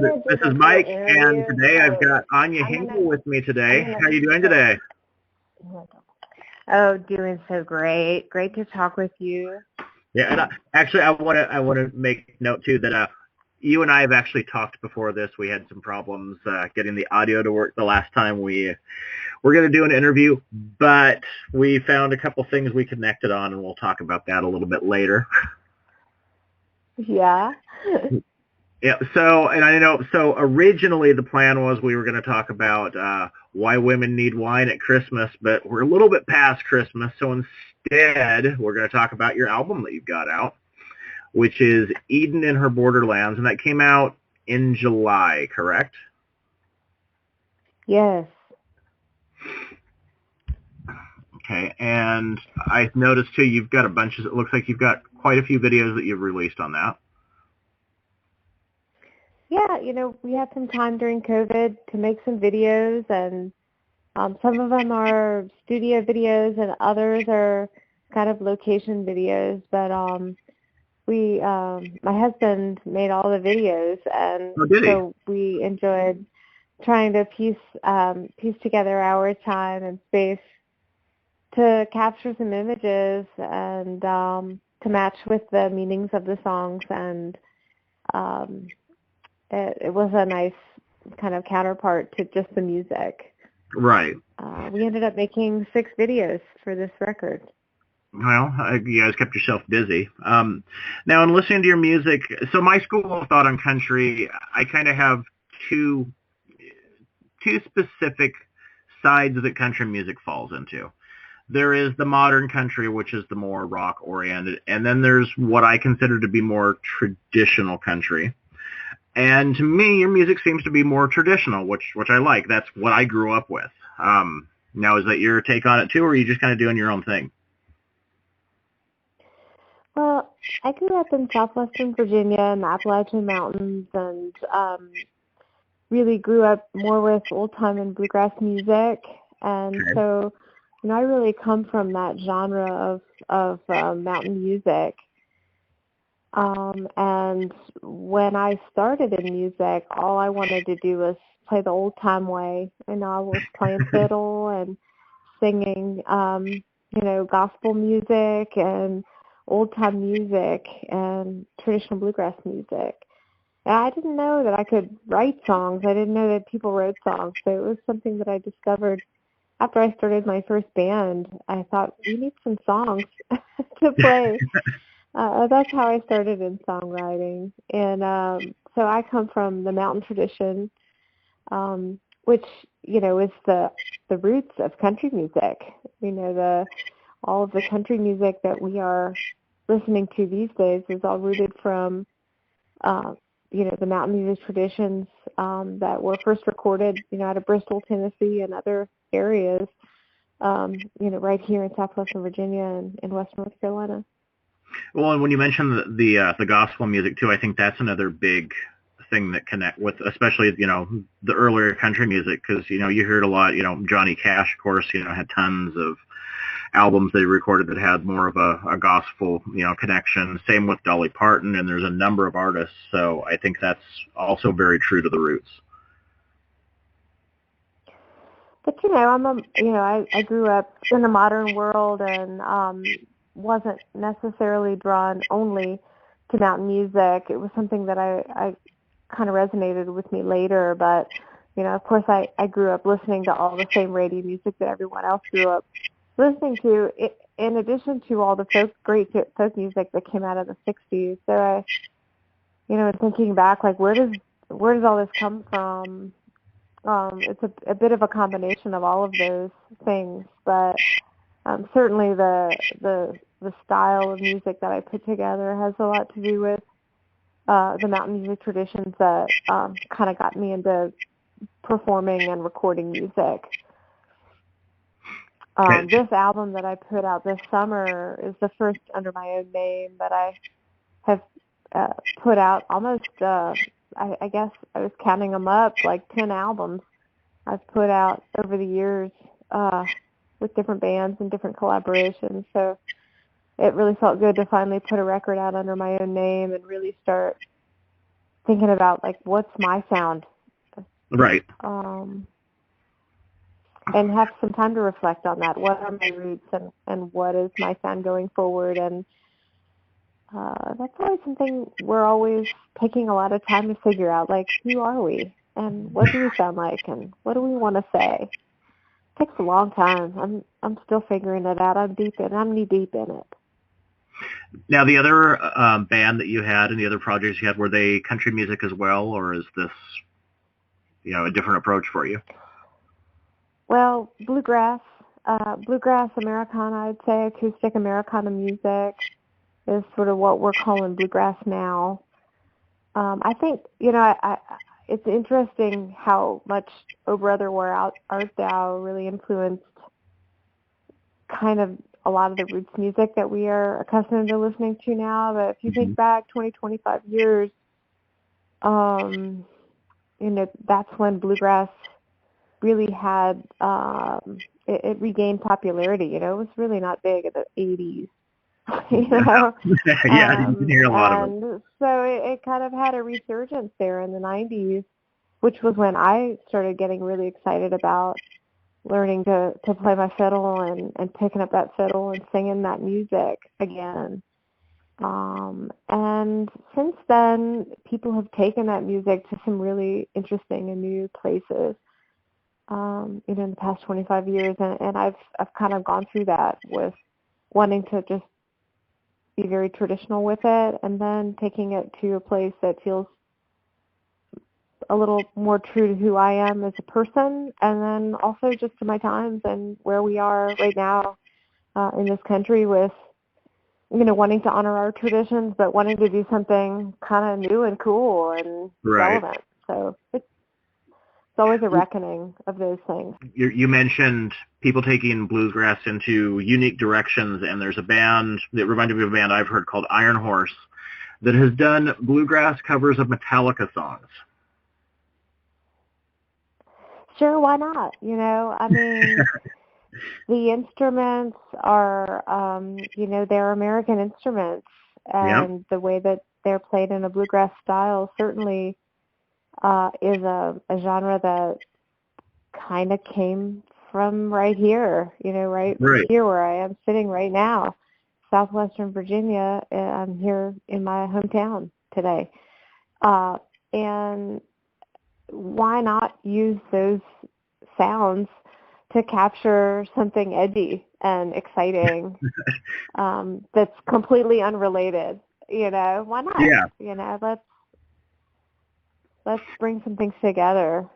gonna do This is this whole Mike, and interview, today I've so got Anya I'm Hinkle gonna with me I'm today. gonna How are you doing put. today? Oh, doing so great. Great to talk with you. Yeah, and actually, I want to make note too that you and I have actually talked before this. We had some problems getting the audio to work the last time we were going to do an interview, but we found a couple things we connected on, and we'll talk about that a little bit later. Yeah. Yeah, and I know, so originally the plan was we were going to talk about why women need wine at Christmas, but we're a little bit past Christmas, so instead we're going to talk about your album that you've got out, which is Eden in Her Borderlands, and that came out in July, correct? Yes. Okay, and I noticed too you've got it looks like you've got quite a few videos that you've released on that. Yeah, we had some time during COVID to make some videos, and some of them are studio videos, and others are kind of location videos. But my husband made all the videos, and Oh, did he? so we enjoyed trying to piece together our time and space to capture some images and to match with the meanings of the songs, and it was a nice kind of counterpart to just the music. Right. We ended up making 6 videos for this record. Well, you guys kept yourself busy. Now, in listening to your music, so my school of thought on country, I kind of have two specific sides that country music falls into. There is the modern country, which is the more rock oriented, and then there's what I consider to be more traditional country. And to me, your music seems to be more traditional, which I like. That's what I grew up with. Now, is that your take on it too, or are you just kind of doing your own thing? Well, I grew up in southwestern Virginia in the Appalachian Mountains, and really grew up more with old-time and bluegrass music. And Okay. so, I really come from that genre of mountain music. And when I started in music, all I wanted to do was play the old-time way. I was playing fiddle and singing, gospel music and old-time music and traditional bluegrass music. And I didn't know that I could write songs. I didn't know that people wrote songs. So it was something that I discovered after I started my first band. I thought, we need some songs to play. That's how I started in songwriting. And so I come from the mountain tradition, which, is the roots of country music. All of the country music that we are listening to these days is all rooted from, the mountain music traditions that were first recorded, out of Bristol, Tennessee, and other areas, right here in southwestern Virginia and in western North Carolina. Well, and when you mention the gospel music too, I think that's another big thing that connect with, especially the earlier country music, because you heard a lot. Johnny Cash, of course, had tons of albums they recorded that had more of a gospel connection. Same with Dolly Parton, and there's a number of artists. So I think that's also very true to the roots. But I grew up in the modern world and wasn't necessarily drawn only to mountain music. It was something that I kind of resonated with me later. But of course, I grew up listening to all the same radio music that everyone else grew up listening to, in addition to all the great folk music that came out of the 60s. So thinking back, like, where does all this come from? It's a bit of a combination of all of those things, but certainly the style of music that I put together has a lot to do with the mountain music traditions that kind of got me into performing and recording music. This album that I put out this summer is the first under my own name that I have put out almost, I guess I was counting them up, like 10 albums I've put out over the years with different bands and different collaborations. So it really felt good to finally put a record out under my own name and really start thinking about like what's my sound, Right. and have some time to reflect on that. What are my roots, and what is my sound going forward? And that's always something we're always taking a lot of time to figure out. Like, who are we, and what do we sound like, and what do we want to say? It takes a long time. I'm still figuring it out. I'm knee deep in it. Now, the other band that you had and the other projects you had, were they country music as well, or is this, a different approach for you? Well, bluegrass Americana, I'd say acoustic Americana music is sort of what we're calling bluegrass now. I think, it's interesting how much Oh Brother, Where Art Thou really influenced kind of a lot of the roots music that we are accustomed to listening to now. But if you think back 20, 25 years, that's when bluegrass really had, it regained popularity. It was really not big in the 80s. Yeah, you can hear a lot of it. And so it kind of had a resurgence there in the 90s, which was when I started getting really excited about learning to play my fiddle and picking up that fiddle and singing that music again. And since then, people have taken that music to some really interesting and new places, in the past 25 years. And I've kind of gone through that with wanting to just be very traditional with it, and then taking it to a place that feels a little more true to who I am as a person, and then also just to my times and where we are right now in this country with, wanting to honor our traditions, but wanting to do something kind of new and cool and relevant. So it's always a reckoning of those things. You mentioned people taking bluegrass into unique directions, and there's a band that reminded me of a band I've heard called Iron Horse that has done bluegrass covers of Metallica songs. Sure, why not? I mean, the instruments are, they're American instruments, and the way that they're played in a bluegrass style certainly is a genre that kind of came from right here, right here where I am sitting right now, southwestern Virginia. I'm here in my hometown today. And why not use those sounds to capture something edgy and exciting that's completely unrelated? Why not? Yeah. Let's bring some things together.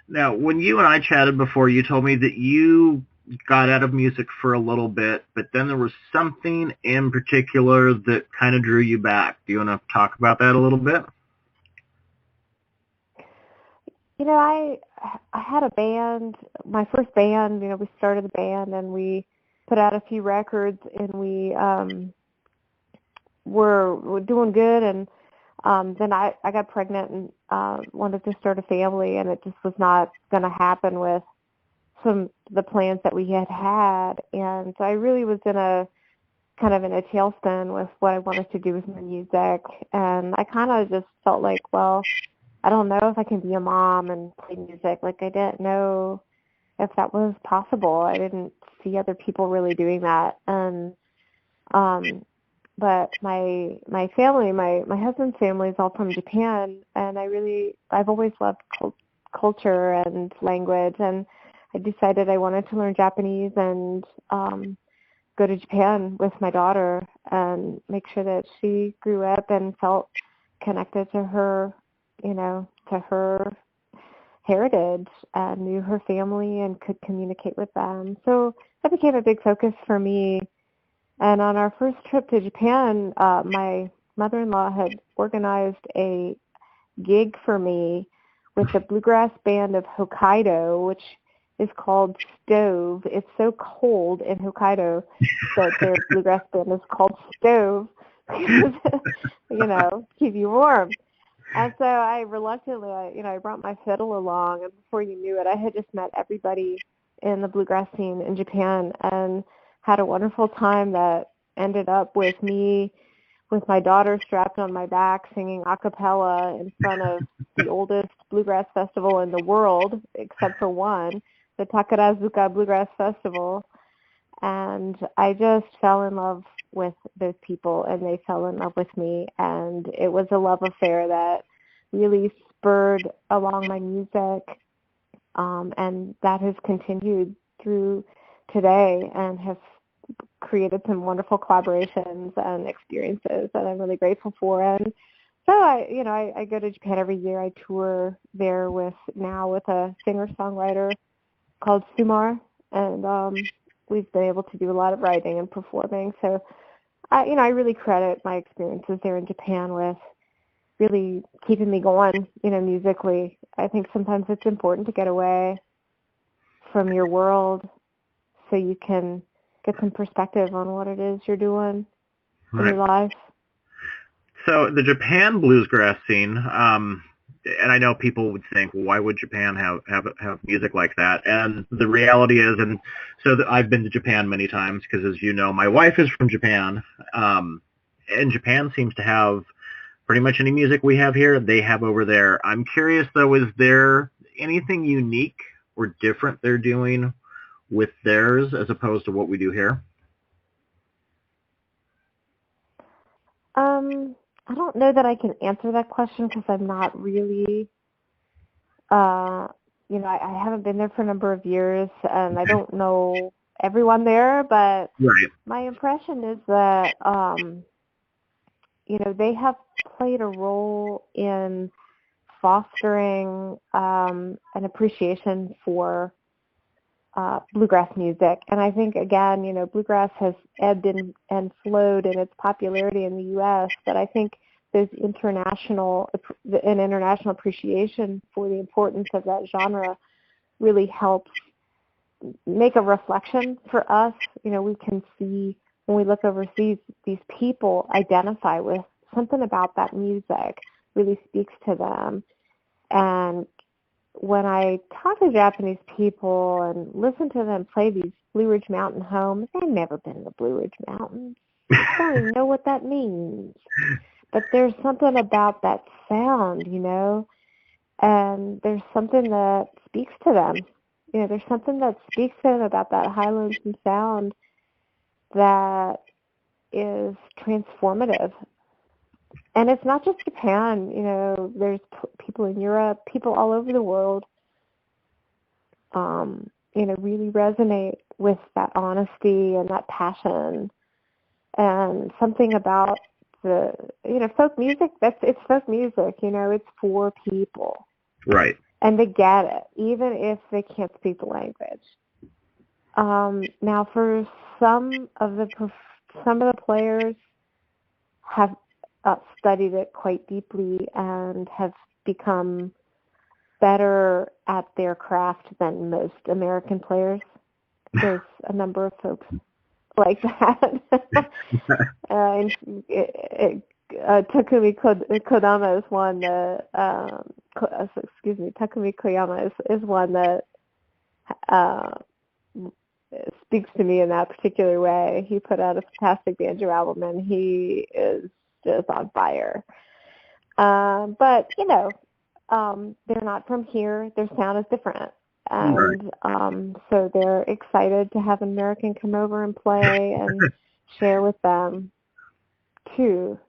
Now, when you and I chatted before, you told me that you got out of music for a little bit, but then there was something in particular that kind of drew you back. Do you want to talk about that a little bit? I had a band, my first band. We started the band and we put out a few records, and we were doing good, and then I got pregnant and wanted to start a family, and it just was not going to happen with the plans that we had. And so I really was in a tailspin with what I wanted to do with my music. And I kind of just felt like, well, I don't know if I can be a mom and play music. Like, I didn't know if that was possible. I didn't see other people really doing that. And but my family, my husband's family is all from Japan, and I've always loved culture and language, and I decided I wanted to learn Japanese and go to Japan with my daughter and make sure that she grew up and felt connected to her, to her heritage, and knew her family and could communicate with them. So that became a big focus for me. And on our first trip to Japan, my mother-in-law had organized a gig for me with the bluegrass band of Hokkaido, which is called Stove. It's so cold in Hokkaido that their bluegrass band is called Stove because, keep you warm. And so I reluctantly, I brought my fiddle along, and before you knew it, I had just met everybody in the bluegrass scene in Japan and had a wonderful time that ended up with me with my daughter strapped on my back singing a cappella in front of the oldest bluegrass festival in the world, except for one, the Takarazuka Bluegrass Festival. And I just fell in love with those people, and they fell in love with me. And it was a love affair that really spurred along my music, and that has continued through today and has created some wonderful collaborations and experiences that I'm really grateful for. And so I go to Japan every year. I tour there with a singer-songwriter called Sumar, and we've been able to do a lot of writing and performing. So I really credit my experiences there in Japan with really keeping me going, musically. I think sometimes it's important to get away from your world so you can get some perspective on what it is you're doing in your life. So the Japan bluegrass scene, and I know people would think, well, why would Japan have music like that? And the reality is, and so I've been to Japan many times because, as you know, my wife is from Japan, and Japan seems to have pretty much any music we have here, they have over there. I'm curious, though, is there anything unique or different they're doing with theirs as opposed to what we do here? I don't know that I can answer that question because I'm not really, I haven't been there for a number of years, and I don't know everyone there, but right. My impression is that, they have played a role in fostering an appreciation for bluegrass music. And I think, again, bluegrass has ebbed and flowed in its popularity in the U.S., but I think there's an international appreciation for the importance of that genre really helps make a reflection for us. We can see when we look overseas, these people identify with something about that music really speaks to them. And when I talk to Japanese people and listen to them play these Blue Ridge Mountain homes, they've never been in the Blue Ridge Mountains. They don't even know what that means. But there's something about that sound, and there's something that speaks to them. There's something that speaks to them about that Highlands sound that is transformative. And it's not just Japan, there's people in Europe, people all over the world, really resonate with that honesty and that passion. And something about the, folk music, it's folk music, it's for people. Right. And they get it, even if they can't speak the language. Now, for some of the players have studied it quite deeply and have become better at their craft than most American players. There's a number of folks like that. Takumi Kodama is one that, Takumi Koyama is one that speaks to me in that particular way. He put out a fantastic banjo album, and he is just on fire. But, they're not from here. Their sound is different. And so they're excited to have an American come over and play and share with them, too.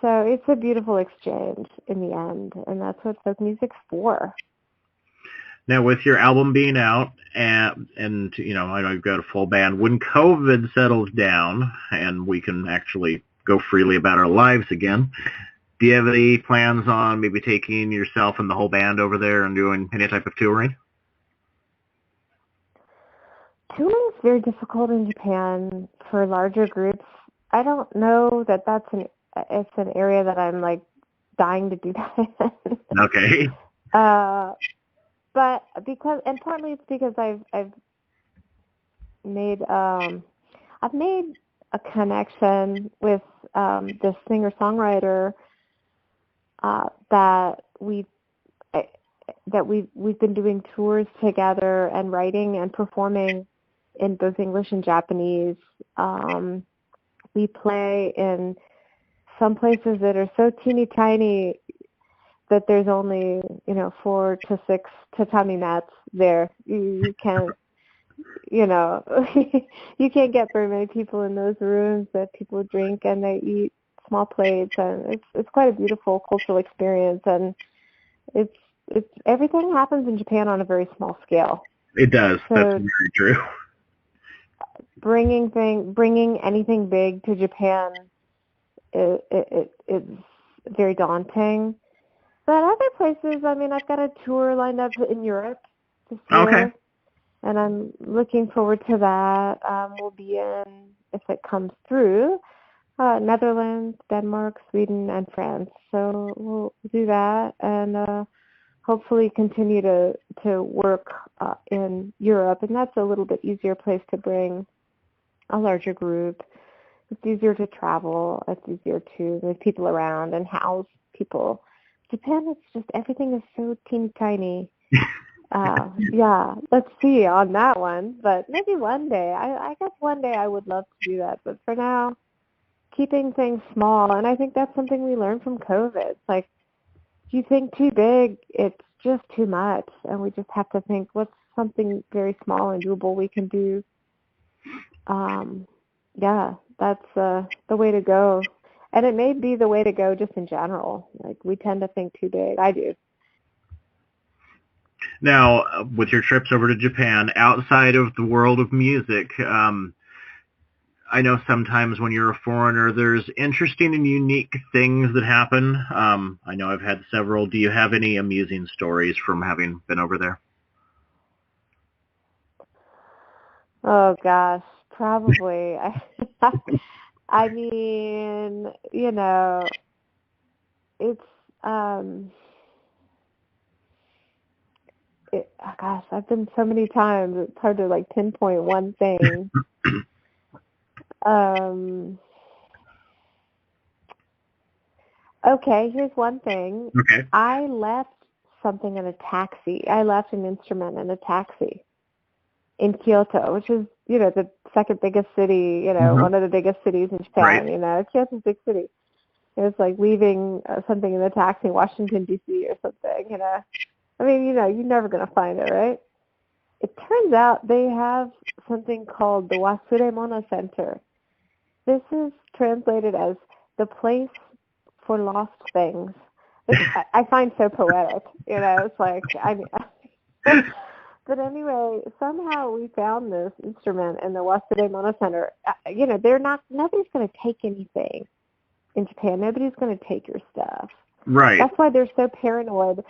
So it's a beautiful exchange in the end, and that's what folk music's for. Now, with your album being out, and I know you've got a full band, when COVID settles down and we can actually go freely about our lives again, do you have any plans on maybe taking yourself and the whole band over there and doing any type of touring? Touring is very difficult in Japan for larger groups. I don't know that it's an area that I'm dying to do that. Okay. But partly it's because I've made a connection with this singer-songwriter that we've been doing tours together and writing and performing in both English and Japanese. we play in some places that are so teeny tiny that there's only, 4 to 6 tatami mats there. You can't, you can't get very many people in those rooms, that people drink and they eat small plates, and it's quite a beautiful cultural experience, and it's everything happens in Japan on a very small scale. It does. So that's very true. Bringing anything big to Japan, it's very daunting. But other places, I mean, I've got a tour lined up in Europe this year. Okay. And I'm looking forward to that. We'll be in, if it comes through, Netherlands, Denmark, Sweden, and France. So we'll do that, and hopefully continue to work in Europe. And that's a little bit easier place to bring a larger group. It's easier to travel. It's easier to move people around and house people. Japan, it's just everything is so teeny tiny. Yeah, let's see on that one. But maybe one day. I guess one day I would love to do that. But for now, keeping things small. And I think that's something we learned from COVID. It's like, if you think too big, it's just too much. And we just have to think, what's something very small and doable we can do? Yeah, that's the way to go. And it may be the way to go just in general. Like, we tend to think too big. I do. Now, with your trips over to Japan, outside of the world of music, I know sometimes when you're a foreigner, there's interesting and unique things that happen. I know I've had several. Do you have any amusing stories from having been over there? Oh, gosh, probably. I mean, it's, gosh, I've been so many times, it's hard to, pinpoint one thing. Okay, here's one thing. Okay. I left something in a taxi. I left an instrument in a taxi in Kyoto, which is, the second biggest city, one of the biggest cities in Japan. Right. Kyoto's a big city. It was like leaving something in the taxi in Washington, D.C. or something, I mean, you're never going to find it, right? It turns out they have something called the Wasuremona Center. This is translated as the place for lost things. I find so poetic, it's like, but anyway, somehow we found this instrument in the Wasuremona Center. Nobody's going to take anything in Japan. Nobody's going to take your stuff. Right. That's why they're so paranoid.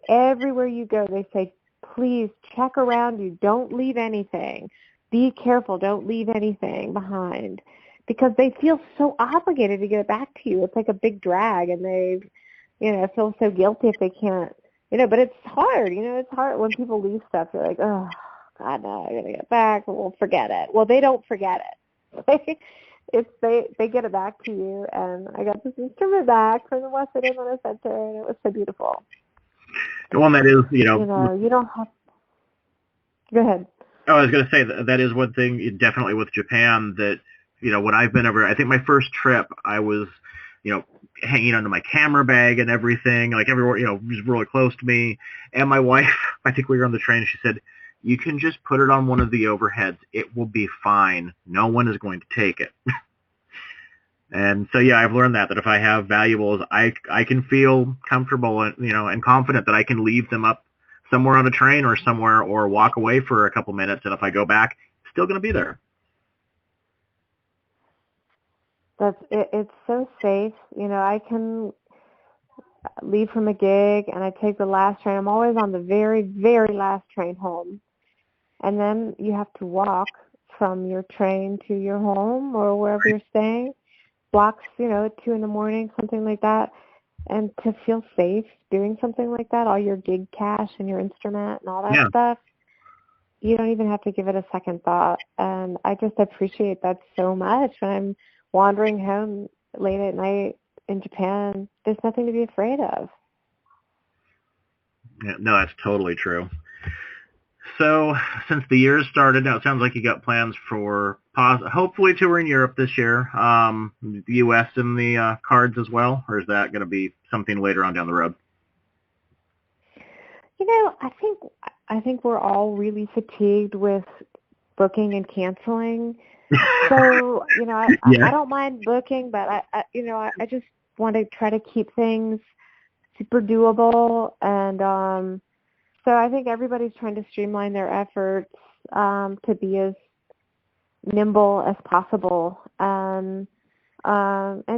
Everywhere you go, they say, please check around you. Don't leave anything. Be careful. Don't leave anything behind. Because they feel so obligated to get it back to you. It's like a big drag, and they, feel so guilty if they can't, but it's hard. It's hard when people leave stuff. They're like, oh, God, no, I got to get it back. We'll forget it. Well, they don't forget it. They get it back to you, and I got this instrument back from the Wasuremona Center, and it was so beautiful. Well, and that is, you don't have. Go ahead. Oh, I was going to say that is one thing, definitely with Japan, that, when I've been over, I think my first trip, I was, hanging onto my camera bag and everything, like everywhere, was really close to me. And my wife, I think we were on the train, she said, you can just put it on one of the overheads. It will be fine. No one is going to take it. And so, yeah, I've learned that if I have valuables, I can feel comfortable and, and confident that I can leave them up somewhere on a train or somewhere, or walk away for a couple minutes. And if I go back, it's still going to be there. It's so safe. I can leave from a gig and I take the last train. I'm always on the very, very last train home. And then you have to walk from your train to your home or wherever you're staying. Blocks, at 2 a.m, something like that. And to feel safe doing something like that, all your gig cash and your instrument and all that stuff, you don't even have to give it a second thought. And I just appreciate that so much. When I'm wandering home late at night in Japan, there's nothing to be afraid of. Yeah, no, that's totally true. So, since the year started, now it sounds like you got plans for hopefully touring Europe this year. The U.S. in the cards as well, or is that going to be something later on down the road? I think we're all really fatigued with booking and canceling. So, I don't mind booking, but I just want to try to keep things super doable. And so I think everybody's trying to streamline their efforts to be as nimble as possible. And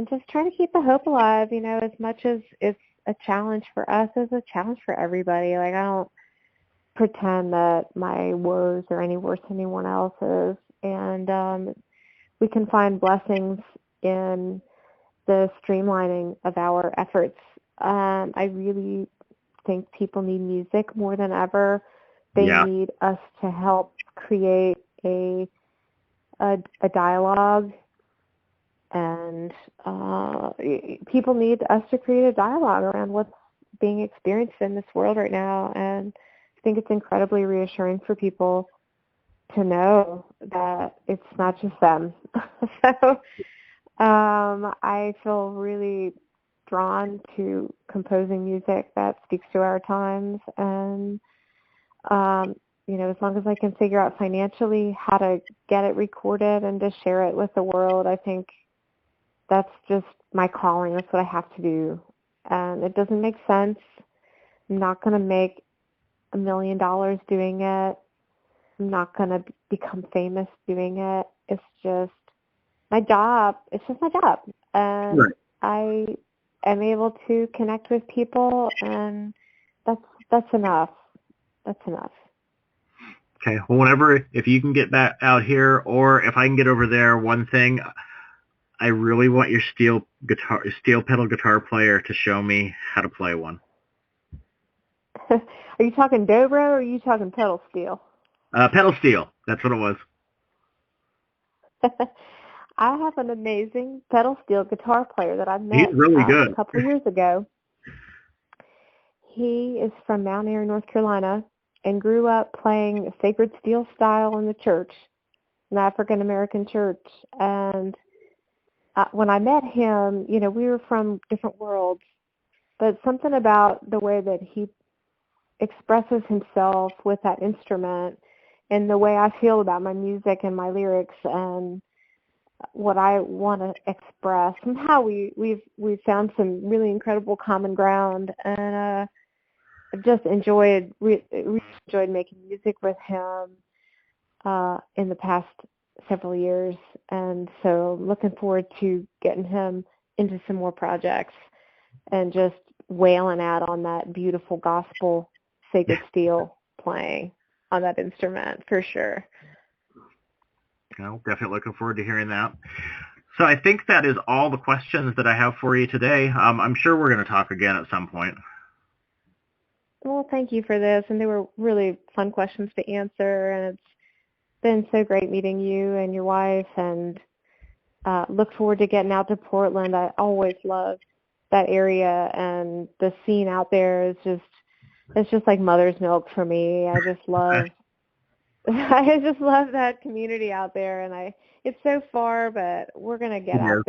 just trying to keep the hope alive, as much as it's a challenge for us, it's a challenge for everybody. Like, I don't pretend that my woes are any worse than anyone else's. And we can find blessings in the streamlining of our efforts. I really think people need music more than ever. They need us to help create a dialogue, and people need us to create a dialogue around what's being experienced in this world right now. And I think it's incredibly reassuring for people to know that it's not just them. So I feel really drawn to composing music that speaks to our times. And, as long as I can figure out financially how to get it recorded and to share it with the world, I think that's just my calling. That's what I have to do. And it doesn't make sense. I'm not going to make $1 million doing it. I'm not going to become famous doing it. It's just my job. It's just my job. And right. I am able to connect with people, and that's enough. That's enough. Okay. Well, whenever, if you can get back out here, or if I can get over there, one thing, I really want your steel pedal guitar player to show me how to play one. Are you talking dobro, or are you talking pedal steel? Pedal steel. That's what it was. I have an amazing pedal steel guitar player that I met He's really good. a couple of years ago. He is from Mount Airy, North Carolina, and grew up playing sacred steel style in the church, an African American church. And when I met him, we were from different worlds, but something about the way that he expresses himself with that instrument and the way I feel about my music and my lyrics and what I want to express, somehow we've found some really incredible common ground. And I've just enjoyed making music with him in the past several years, and so looking forward to getting him into some more projects and just wailing out on that beautiful gospel sacred steel playing on that instrument for sure. Definitely looking forward to hearing that. So I think that is all the questions that I have for you today. I'm sure we're going to talk again at some point. Well, thank you for this, and they were really fun questions to answer, and it's been so great meeting you and your wife, and look forward to getting out to Portland. I always loved that area, and the scene out there is just like mother's milk for me. I just love that community out there, and it's so far, but we're going to get out there.